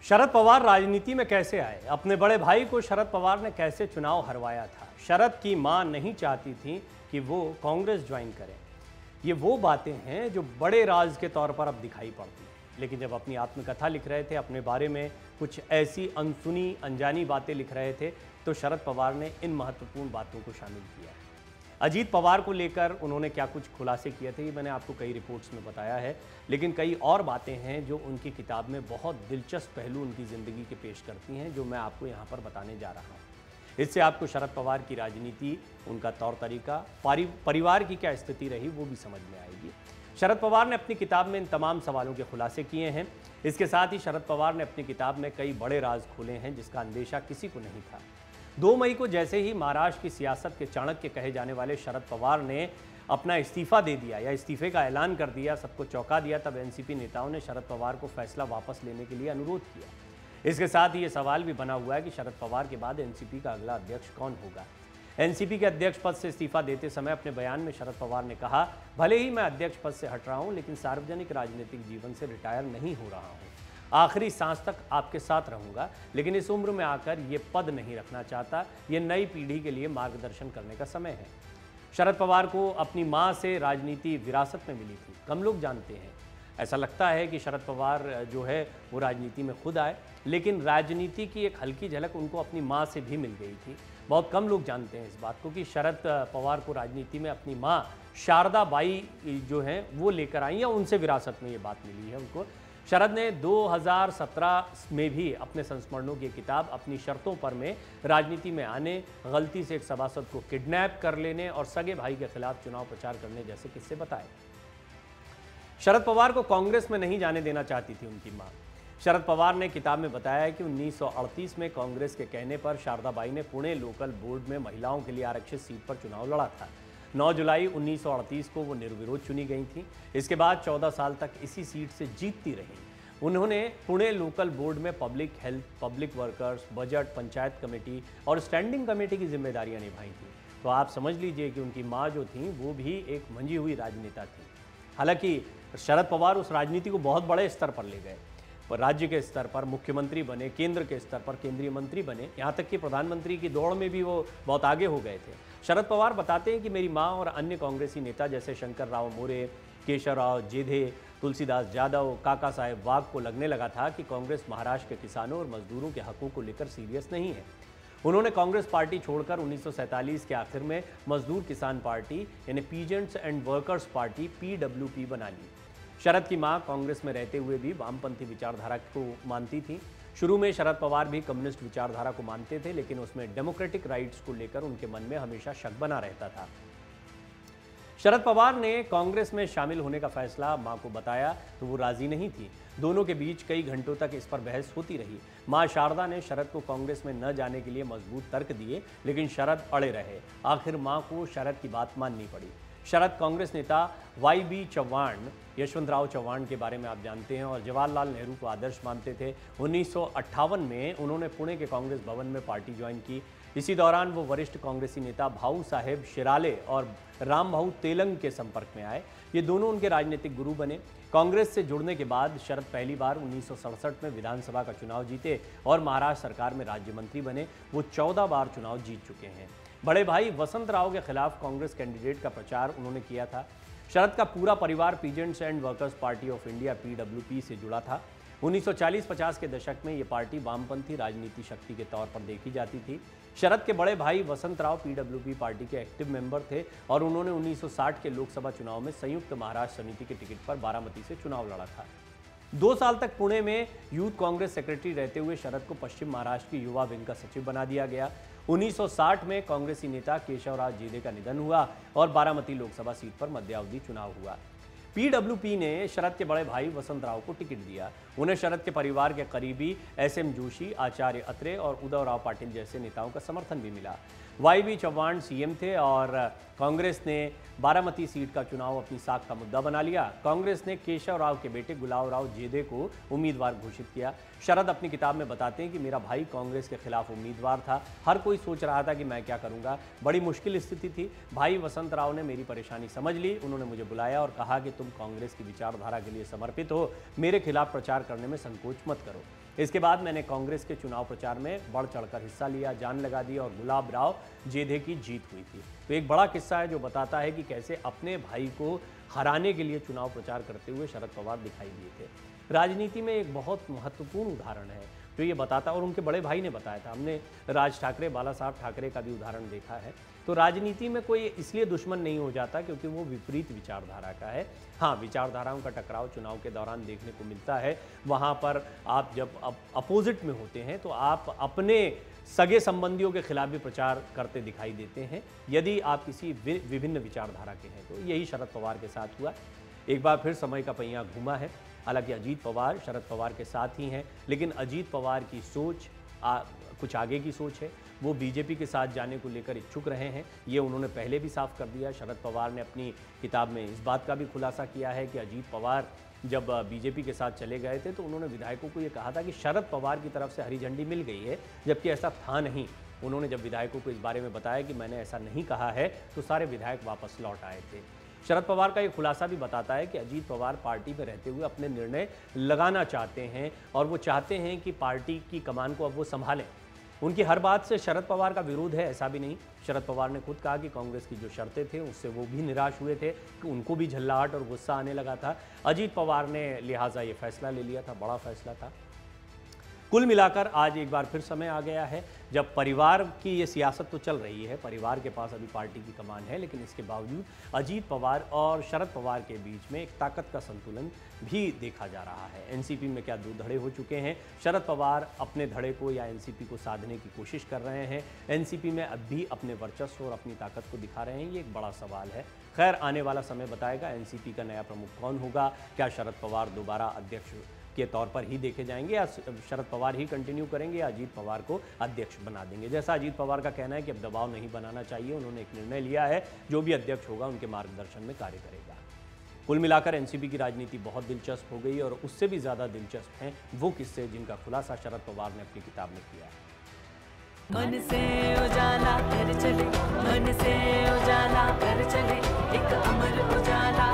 शरद पवार राजनीति में कैसे आए? अपने बड़े भाई को शरद पवार ने कैसे चुनाव हरवाया था? शरद की मां नहीं चाहती थी कि वो कांग्रेस ज्वाइन करें। ये वो बातें हैं जो बड़े राज के तौर पर अब दिखाई पड़ती हैं, लेकिन जब अपनी आत्मकथा लिख रहे थे, अपने बारे में कुछ ऐसी अनसुनी अनजानी बातें लिख रहे थे, तो शरद पवार ने इन महत्वपूर्ण बातों को शामिल किया है। अजीत पवार को लेकर उन्होंने क्या कुछ खुलासे किए थे, ये मैंने आपको कई रिपोर्ट्स में बताया है, लेकिन कई और बातें हैं जो उनकी किताब में बहुत दिलचस्प पहलू उनकी ज़िंदगी के पेश करती हैं, जो मैं आपको यहाँ पर बताने जा रहा हूँ। इससे आपको शरद पवार की राजनीति, उनका तौर तरीका, परिवार की क्या स्थिति रही, वो भी समझ में आएगी। शरद पवार ने अपनी किताब में इन तमाम सवालों के खुलासे किए हैं। इसके साथ ही शरद पवार ने अपनी किताब में कई बड़े राज खोले हैं जिसका अंदेशा किसी को नहीं था। 2 मई को जैसे ही महाराष्ट्र की सियासत के चाणक्य कहे जाने वाले शरद पवार ने अपना इस्तीफा दे दिया या इस्तीफे का ऐलान कर दिया, सबको चौंका दिया, तब एनसीपी नेताओं ने शरद पवार को फैसला वापस लेने के लिए अनुरोध किया। इसके साथ ही ये सवाल भी बना हुआ है कि शरद पवार के बाद एनसीपी का अगला अध्यक्ष कौन होगा। एनसीपी के अध्यक्ष पद से इस्तीफा देते समय अपने बयान में शरद पवार ने कहा, भले ही मैं अध्यक्ष पद से हट रहा हूं, लेकिन सार्वजनिक राजनीतिक जीवन से रिटायर नहीं हो रहा हूं। आखिरी सांस तक आपके साथ रहूंगा, लेकिन इस उम्र में आकर ये पद नहीं रखना चाहता। ये नई पीढ़ी के लिए मार्गदर्शन करने का समय है। शरद पवार को अपनी मां से राजनीति विरासत में मिली थी, कम लोग जानते हैं। ऐसा लगता है कि शरद पवार जो है वो राजनीति में खुद आए, लेकिन राजनीति की एक हल्की झलक उनको अपनी मां से भी मिल गई थी। बहुत कम लोग जानते हैं इस बात को कि शरद पवार को राजनीति में अपनी मां शारदा बाई जो हैं वो लेकर आई, या उनसे विरासत में ये बात मिली है उनको। शरद ने 2017 में भी अपने संस्मरणों की किताब अपनी शर्तों पर में राजनीति में आने, गलती से एक सभासद को किडनैप कर लेने और सगे भाई के खिलाफ चुनाव प्रचार करने जैसे किस्से बताए। शरद पवार को कांग्रेस में नहीं जाने देना चाहती थी उनकी मां। शरद पवार ने किताब में बताया कि 1938 में कांग्रेस के कहने पर शारदाबाई ने पुणे लोकल बोर्ड में महिलाओं के लिए आरक्षित सीट पर चुनाव लड़ा था। 9 जुलाई 1938 को वो निर्विरोध चुनी गई थी। इसके बाद 14 साल तक इसी सीट से जीतती रही। उन्होंने पुणे लोकल बोर्ड में public health, public workers, budget, panchayat committee और स्टैंडिंग कमेटी की जिम्मेदारियां निभाई थी। तो आप समझ लीजिए कि उनकी मां जो थी वो भी एक मंजी हुई राजनेता थी। हालांकि शरद पवार उस राजनीति को बहुत बड़े स्तर पर ले गए, राज्य के स्तर पर मुख्यमंत्री बने, केंद्र के स्तर पर केंद्रीय मंत्री बने, यहाँ तक कि प्रधानमंत्री की दौड़ में भी वो बहुत आगे हो गए थे। शरद पवार बताते हैं कि मेरी मां और अन्य कांग्रेसी नेता जैसे शंकर राव मोरे, केशव राव जेधे, तुलसीदास यादव, काका साहेब वाघ को लगने लगा था कि कांग्रेस महाराष्ट्र के किसानों और मजदूरों के हकों को लेकर सीरियस नहीं है। उन्होंने कांग्रेस पार्टी छोड़कर 1947 के आखिर में मजदूर किसान पार्टी यानी peasants and workers party PWP बना ली। शरद की मां कांग्रेस में रहते हुए भी वामपंथी विचारधारा को मानती थी। शुरू में शरद पवार भी कम्युनिस्ट विचारधारा को मानते थे, लेकिन उसमें डेमोक्रेटिक राइट्स को लेकर उनके मन में हमेशा शक बना रहता था। शरद पवार ने कांग्रेस में शामिल होने का फैसला मां को बताया तो वो राजी नहीं थी। दोनों के बीच कई घंटों तक इस पर बहस होती रही। मां शारदा ने शरद को कांग्रेस में न जाने के लिए मजबूत तर्क दिए, लेकिन शरद अड़े रहे। आखिर मां को शरद की बात माननी पड़ी। शरद कांग्रेस नेता YB चव्हाण, यशवंतराव चव्हाण के बारे में आप जानते हैं, और जवाहरलाल नेहरू को आदर्श मानते थे। 1958 में उन्होंने पुणे के कांग्रेस भवन में पार्टी ज्वाइन की। इसी दौरान वो वरिष्ठ कांग्रेसी नेता भाऊ साहेब शिराले और राम भाऊ तेलंग के संपर्क में आए। ये दोनों उनके राजनीतिक गुरु बने। कांग्रेस से जुड़ने के बाद शरद पहली बार 1967 में विधानसभा का चुनाव जीते और महाराष्ट्र सरकार में राज्य मंत्री बने। वो 14 बार चुनाव जीत चुके हैं। बड़े भाई वसंत राव के खिलाफ कांग्रेस कैंडिडेट का प्रचार उन्होंने किया था। शरद का पूरा परिवार peasants and workers party of India PWP से जुड़ा था। 1940-50 के दशक में ये पार्टी वामपंथी राजनीति शक्ति के तौर पर देखी जाती थी। शरद के बड़े भाई वसंत राव PWP पार्टी के एक्टिव मेंबर थे और उन्होंने 1960 के लोकसभा चुनाव में संयुक्त महाराष्ट्र समिति के टिकट पर बारामती से चुनाव लड़ा था। 2 साल तक पुणे में यूथ कांग्रेस सेक्रेटरी रहते हुए शरद को पश्चिम महाराष्ट्र की युवा विंग का सचिव बना दिया गया। 1960 में कांग्रेसी नेता केशवराव जेधे का निधन हुआ और बारामती लोकसभा सीट पर मध्यावधि चुनाव हुआ। PWP ने शरद के बड़े भाई वसंत राव को टिकट दिया। उन्हें शरद के परिवार के करीबी SM जोशी, आचार्य अत्रे और उद्धव राव पाटिल जैसे नेताओं का समर्थन भी मिला। YB चव्हाण CM थे और कांग्रेस ने बारामती सीट का चुनाव अपनी साख का मुद्दा बना लिया। कांग्रेस ने केशव राव के बेटे गुलाब राव जेधे को उम्मीदवार घोषित किया। शरद अपनी किताब में बताते हैं कि मेरा भाई कांग्रेस के खिलाफ उम्मीदवार था। हर कोई सोच रहा था कि मैं क्या करूंगा। बड़ी मुश्किल स्थिति थी। भाई वसंत राव ने मेरी परेशानी समझ ली। उन्होंने मुझे बुलाया और कहा कि तुम कांग्रेस की विचारधारा के लिए समर्पित हो, मेरे खिलाफ प्रचार करने में संकोच मत करो। इसके बाद मैंने कांग्रेस के चुनाव प्रचार में बढ़ चढ़कर हिस्सा लिया, जान लगा दी और गुलाब राव जेधे की जीत हुई थी। तो एक बड़ा किस्सा है जो बताता है कि कैसे अपने भाई को हराने के लिए चुनाव प्रचार करते हुए शरद पवार दिखाई दिए थे। राजनीति में एक बहुत महत्वपूर्ण उदाहरण है जो ये बताता, और उनके बड़े भाई ने बताया था, हमने राज ठाकरे, बाला साहब ठाकरे का भी उदाहरण देखा है। तो राजनीति में कोई इसलिए दुश्मन नहीं हो जाता क्योंकि वो विपरीत विचारधारा का है। हाँ, विचारधाराओं का टकराव चुनाव के दौरान देखने को मिलता है। वहाँ पर आप जब अपोजिट में होते हैं तो आप अपने सगे संबंधियों के खिलाफ भी प्रचार करते दिखाई देते हैं यदि आप किसी विभिन्न विचारधारा के हैं। तो यही शरद पवार के साथ हुआ। एक बार फिर समय का पहिया घूमा है। हालांकि अजीत पवार शरद पवार के साथ ही हैं, लेकिन अजीत पवार की सोच कुछ आगे की सोच है। वो बीजेपी के साथ जाने को लेकर इच्छुक रहे हैं, ये उन्होंने पहले भी साफ कर दिया। शरद पवार ने अपनी किताब में इस बात का भी खुलासा किया है कि अजीत पवार जब बीजेपी के साथ चले गए थे तो उन्होंने विधायकों को ये कहा था कि शरद पवार की तरफ से हरी झंडी मिल गई है, जबकि ऐसा था नहीं। उन्होंने जब विधायकों को इस बारे में बताया कि मैंने ऐसा नहीं कहा है तो सारे विधायक वापस लौट आए थे। शरद पवार का ये खुलासा भी बताता है कि अजीत पवार पार्टी में रहते हुए अपने निर्णय लगाना चाहते हैं और वो चाहते हैं कि पार्टी की कमान को अब वो संभालें। उनकी हर बात से शरद पवार का विरोध है, ऐसा भी नहीं। शरद पवार ने खुद कहा कि कांग्रेस की जो शर्तें थे उससे वो भी निराश हुए थे, कि उनको भी झल्लाहट और गुस्सा आने लगा था। अजीत पवार ने लिहाजा ये फैसला ले लिया था, बड़ा फैसला था। कुल मिलाकर आज एक बार फिर समय आ गया है जब परिवार की ये सियासत तो चल रही है, परिवार के पास अभी पार्टी की कमान है, लेकिन इसके बावजूद अजीत पवार और शरद पवार के बीच में एक ताकत का संतुलन भी देखा जा रहा है। एनसीपी में क्या दो धड़े हो चुके हैं, शरद पवार अपने धड़े को या एनसीपी को साधने की कोशिश कर रहे हैं, एनसीपी में अब भी अपने वर्चस्व और अपनी ताकत को दिखा रहे हैं, ये एक बड़ा सवाल है। खैर, आने वाला समय बताएगा एनसीपी का नया प्रमुख कौन होगा। क्या शरद पवार दोबारा अध्यक्ष के तौर पर ही देखे जाएंगे या शरद पवार ही कंटिन्यू करेंगे या अजीत पवार को अध्यक्ष बना देंगे। जैसा अजीत पवार का कहना है कि अब दबाव नहीं बनाना चाहिए, उन्होंने एक निर्णय लिया है, जो भी अध्यक्ष होगा उनके मार्गदर्शन में कार्य करेगा। कुल मिलाकर एनसीपी की राजनीति बहुत दिलचस्प हो गई और उससे भी ज़्यादा दिलचस्प हैं वो किस्से जिनका खुलासा शरद पवार ने अपनी किताब में किया है। मन से उजाला कर चले, मन से उजाला कर चले, एक अमर उजाला